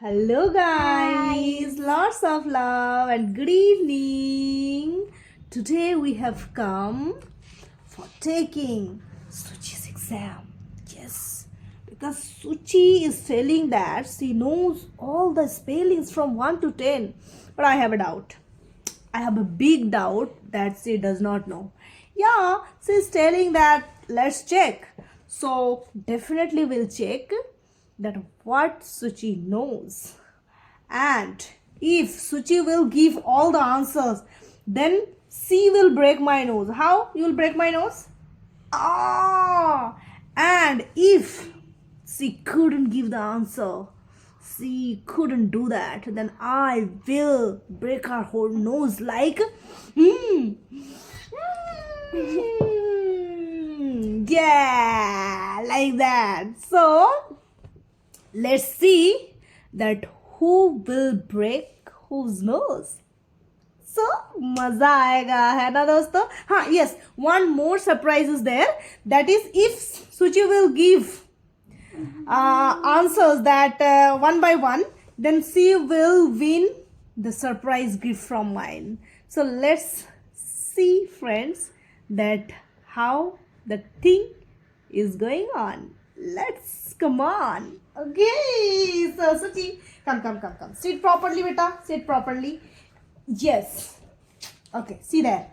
Hello, guys. Lots of love and good evening. Today we have come for taking Suchi's exam. Yes, because Suchi is telling that she knows all the spellings from 1 to 10. But I have a doubt. I have a big doubt that she does not know. Yeah, she's telling that let's check. So definitely we'll check that what Suchi knows. And if Suchi will give all the answers, then she will break my nose. How? You will break my nose? Ah! And if she couldn't give the answer, she couldn't do that, then I will break her whole nose like yeah, like that. So let's see that who will break whose nose. So मजा आएगा है ना दोस्तों. हाँ, yes, one more surprise is there. That is, if Suchi will give answers that one by one, then she will win the surprise gift from mine. So let's see, friends, that how the thing is going on. Let's come on. Okay, so Suchi, come. Sit properly, beta. Sit properly. Yes. Okay, see there.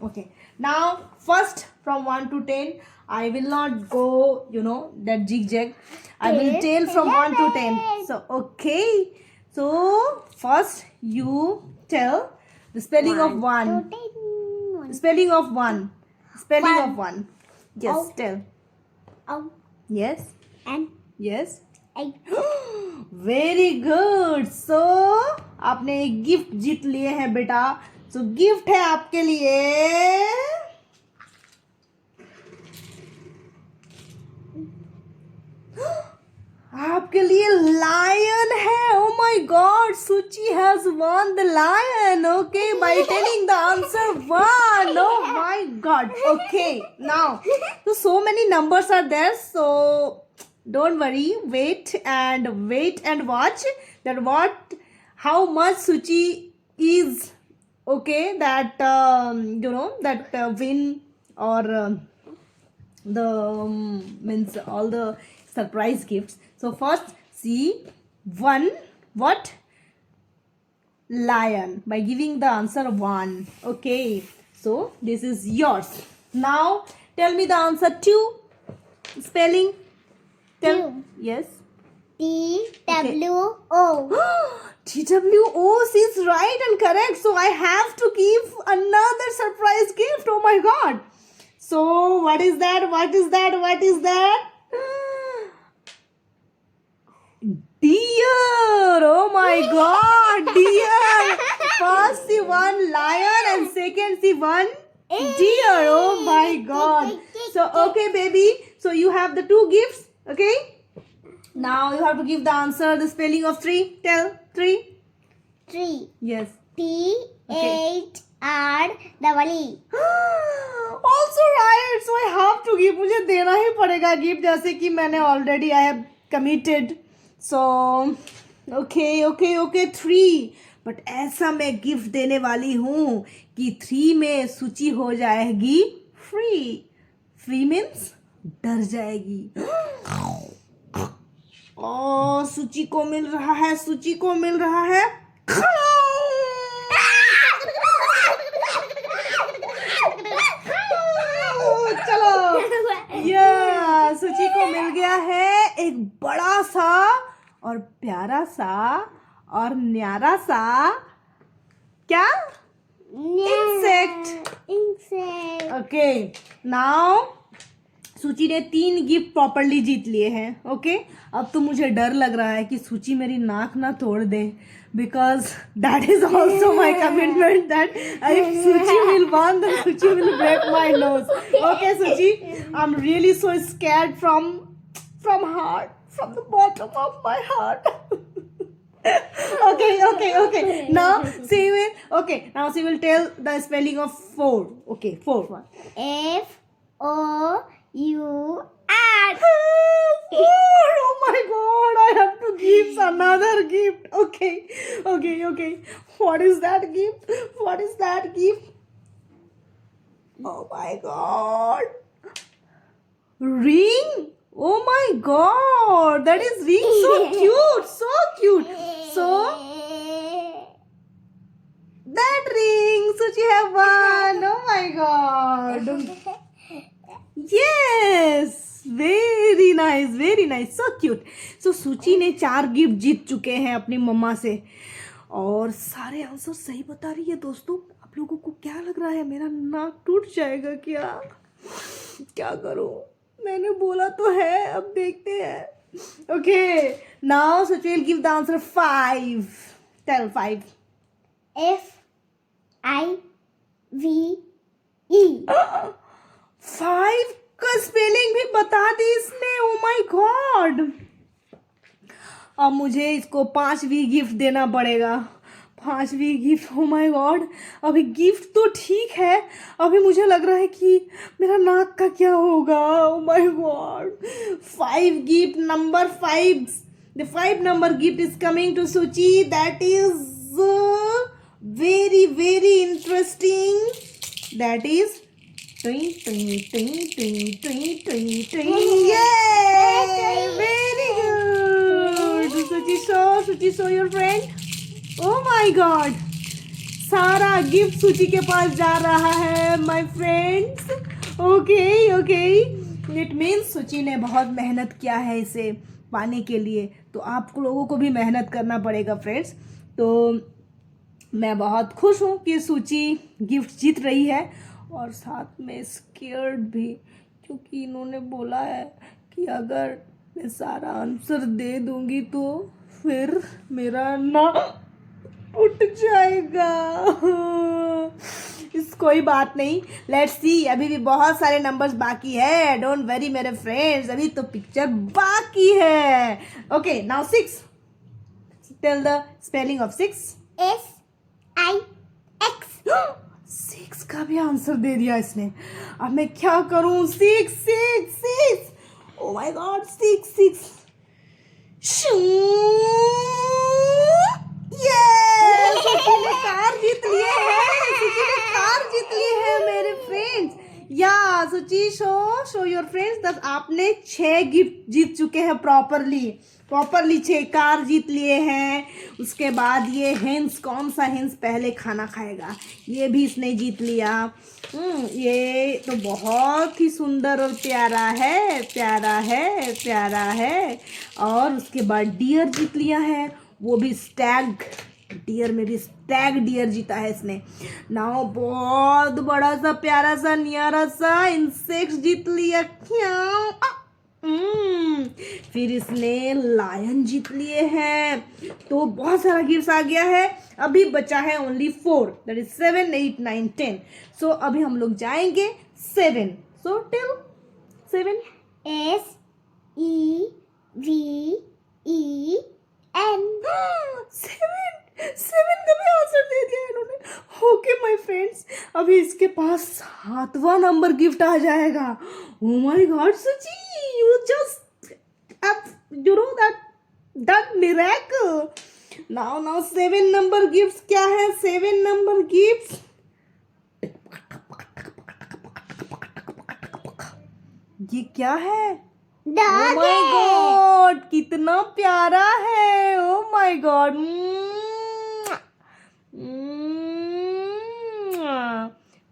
Okay, now first from 1 to 10, I will not go, that zigzag. I will tell from 1 to 10. So, okay. So, first you tell the spelling of 1. Spelling of 1. Spelling of 1. Yes, tell. Yes. Yes. Very good. So आपने एक gift जीत लिए हैं बेटा. सो gift है आपके लिए आपके लिए लायन है. ओ माय गॉड, सुची has won the lion. Okay, by telling the answer 1. Oh my god. Okay, now so many numbers are there, so don't worry, wait and watch that how much Suchi is okay, that win or the means all the surprise gifts. So first see one, what? Lion, by giving the answer 1. Okay, so this is yours. Now tell me the answer 2. Spelling. Tell. Yes. TWO. TWO is right and correct. So I have to give another surprise gift. Oh my god. So what is that? What is that? Deer. Oh my god. Deer. First she won lion and second she won deer. Oh my god. So okay, baby. So you have the 2 gifts. Okay. Now you have to give the answer. The spelling of 3. Tell. 3. 3. Yes. THREE. Also right. So I have to give. मुझे देना ही पड़ेगा gift, जैसे कि मैंने already I have committed. So okay 3. But ऐसा मैं gift देने वाली हूँ कि 3 में सूची हो जाएगी फ्री मीन्स डर जाएगी. ओ सूची को मिल रहा है. चलो, या सूची को मिल गया है एक बड़ा सा और प्यारा सा और न्यारा सा क्या? इंसेक्ट. ओके, नाउ सूची ने 3 गिफ्ट प्रॉपर्ली जीत लिए हैं. ओके, अब तो मुझे डर लग रहा है कि सूची मेरी नाक ना तोड़ दे, because that is also my commitment that if Suchi will won, then सूची will break my nose. Okay, Suchi, I'm really so scared from heart, from the bottom of my heart. Okay. Now she will tell the spelling of 4. Okay, 4. FOUR. card. 4. Oh my God! I have to give another gift. Okay. What is that gift? Oh my God! Ring. Oh my God! That is ring. So cute. So that ring, Suchi have won. Oh my God! Yes, very nice, so cute. So सुची ने 4 gift जीत चुके हैं अपनी मम्मा से और सारे answer सही बता रही है दोस्तों। आप लोगों को क्या लग रहा है, मेरा नाक टूट जाएगा क्या करूं? मैंने बोला तो है, अब देखते हैं। Okay, now Suchi will give the answer 5. Tell 5. FIVE. 5 का स्पेलिंग भी बता दी इसने। Oh my god! अब मुझे इसको 5वीं गिफ्ट देना पड़ेगा। 5वीं गिफ्ट। Oh my god! अभी गिफ्ट तो ठीक है, अभी मुझे लग रहा है कि मेरा नाक का क्या होगा। Oh my God! 5 gift, number 5। The 5 number gift is coming to Suchi. That is very interesting. That is twing. Yay! Very good. Suchi, show your friend. Oh my God! सारा गिफ्ट सुची के पास जा रहा है my friends. Okay. It means सुची ने बहुत मेहनत किया है इसे पाने के लिए, तो आप लोगों को भी मेहनत करना पड़ेगा फ्रेंड्स। तो मैं बहुत खुश हूँ कि सुची गिफ्ट जीत रही है और साथ में स्केयर्ड भी, क्योंकि इन्होंने बोला है कि अगर मैं सारा आंसर दे दूंगी तो फिर मेरा नाक उठ जाएगा। इस कोई बात नहीं, लेट्स सी, अभी भी बहुत सारे नंबर्स बाकी है। डोंट वरी मेरे फ्रेंड्स, अभी तो पिक्चर बाकी है। Okay, now 6. Tell the spelling of 6. SIX. 6 का भी आंसर दे दिया इसने। अब मैं क्या करूं? 6. ओ माय गॉड, 6. सुची ने कार जीत लिए हैं मेरे फ्रेंड्स। या सुची, शो योर फ्रेंड्स दैट आपने 6 गिफ्ट जीत चुके हैं प्रॉपरली 6 कार जीत लिए हैं। उसके बाद ये हेंस, कौन सा हेंस पहले खाना खाएगा, ये भी इसने जीत लिया। ये तो बहुत ही सुंदर और प्यारा है। और उसके बाद डियर जीत लिया है, वो भी स्टैग डियर में भी स्टैग डियर जीता है इसने। नाउ बहुत बड़ा सा प्यारा सा न्यारा सा इंसेक्ट जीत लिया। फिर इसने लायन जीत लिए हैं। तो बहुत सारा गिफ्ट आ गया है। अभी बचा है ओनली 4, दैट इज 7, 8, 9, 10। सो अभी हम लोग जाएंगे 7। So till 7. SEVEN. 7 का भी आंसर दे दिया इन्होंने। ओके माय फ्रेंड्स, अभी इसके पास 7वां नंबर गिफ्ट आ जाएगा। ओ माय गॉड सुची, you just you know that miracle. Now 7 number gifts क्या है? 7 नंबर गिफ्ट्स, ये क्या है? Dog. Oh my God, कितना प्यारा है। ओ माय गॉड,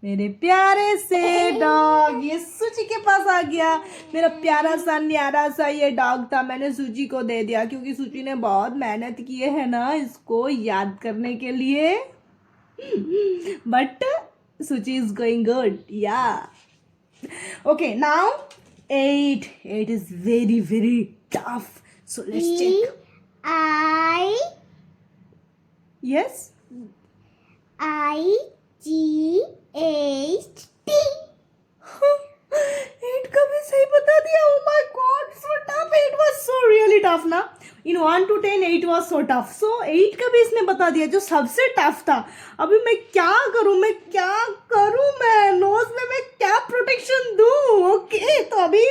मेरे प्यारे से डॉग, ये सुची के पास आ गया। मेरा प्यारा सा न्यारा सा ये डॉग था, मैंने सुची को दे दिया क्योंकि सुची ने बहुत मेहनत की है ना इसको याद करने के लिए। बट सुची इज गोइंग गुड, या। Okay, now 8 is very tough, so let's check. Yes, EIGHT. 8 का भी सही बता दिया। Oh my God, so tough. It was so really tough ना। इन 1 to 10 8 was so tough. So 8 का भी इसने बता दिया जो सबसे टफ था. अभी मैं क्या करूं मैं नोज में मैं क्या प्रोटेक्शन दूं. ओके तो अभी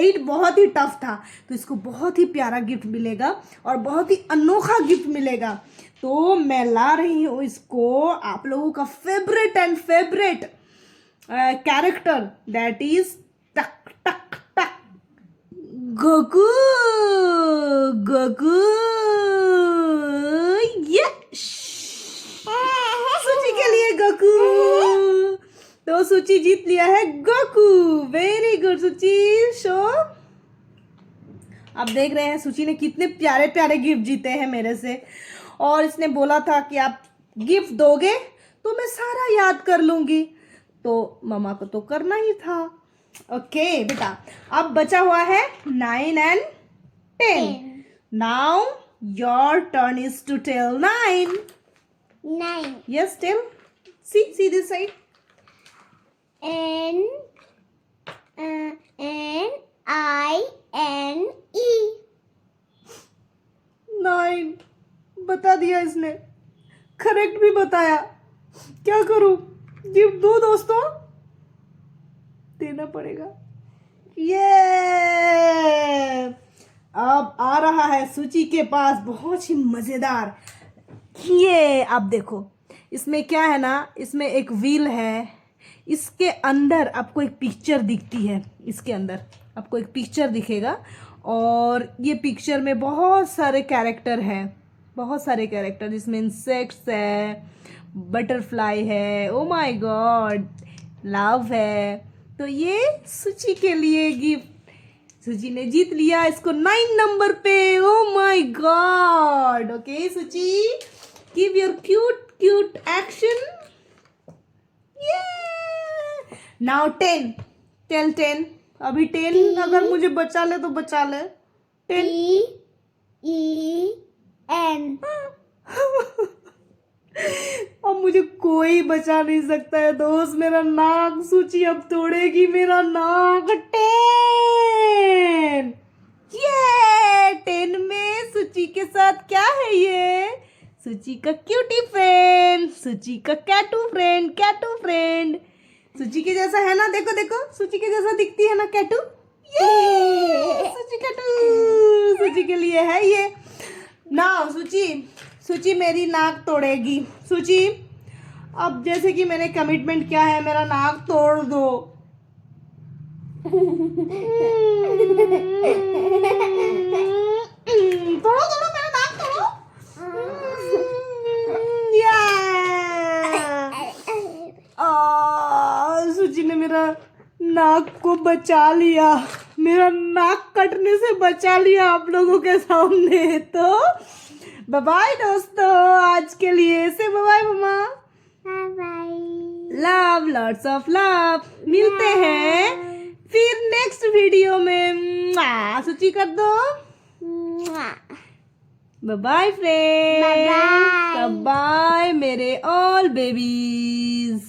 8 बहुत ही टफ था तो इसको बहुत ही प्यारा गिफ्ट मिलेगा और बहुत ही अनोखा गिफ्ट मिलेगा. तो मैं ला रही हूँ इसको आप लोगों का फेवरेट कैरेक्टर दैट इज टक टक टक गोकू. यस सूची के लिए गोकू. तो सूची जीत लिया है गोकू. वेरी गुड सूची. शो आप देख रहे हैं सूची ने कितने प्यारे प्यारे गिफ्ट जीते हैं मेरे से. और इसने बोला था कि आप गिफ्ट दोगे तो मैं सारा याद कर लूंगी. तो मम्मा को तो करना ही था. ओके बेटा अब बचा हुआ है 9 and 10. Now your turn is to tell 9. 9. Yes, tell. See this side. N I N E. 9 बता दिया इसने. करेक्ट भी बताया. क्या करूं गिफ्ट दो दोस्तों. देना पड़ेगा. ये अब आ रहा है सूची के पास बहुत ही मजेदार. ये आप देखो इसमें क्या है ना. इसमें एक व्हील है. इसके अंदर आपको एक पिक्चर दिखती है. इसके अंदर आपको एक पिक्चर दिखेगा और ये पिक्चर में बहुत सारे कैरेक्टर है. बहुत सारे कैरेक्टर जिसमें इंसेक्ट्स है, बटरफ्लाई है, ओ माय गॉड लव है. तो ये सूची के लिए गिफ्ट. सूची ने जीत लिया इसको 9 नंबर पे. Oh my god. Okay Suchi give your cute action. Now 10. Tell 10. अभी 10 अगर मुझे बचा ले तो बचा ले. 10 E N. अब मुझे कोई बचा नहीं सकता है दोस्त. मेरा नाक सूची अब तोड़ेगी मेरा नाक. 10. ये 10 में सूची के साथ क्या है. ये सूची का क्यूटी फ्रेंड. सूची का कैटू फ्रेंड. सूची के जैसा है ना. देखो सूची के जैसा दिखती है ना कैटू. ये सूची कैटू सूची के लिए है ये. नाउ सूची मेरी नाक तोड़ेगी. सूची अब जैसे कि मैंने कमिटमेंट किया है मेरा नाक तोड़ दो. तोड़ो मेरा नाक तोड़ो. सूची ने मेरा नाक को बचा लिया. मेरा नाक कटने से बचा लिया आप लोगों के सामने. तो बाय बाय दोस्तों आज के लिए. से बाय बाय मम्मा. Bye bye. Love lots of love. मिलते हैं फिर नेक्स्ट वीडियो में. सूची कर दो. Mwah. Bye bye friend. Bye bye. Bye मेरे ऑल बेबीज.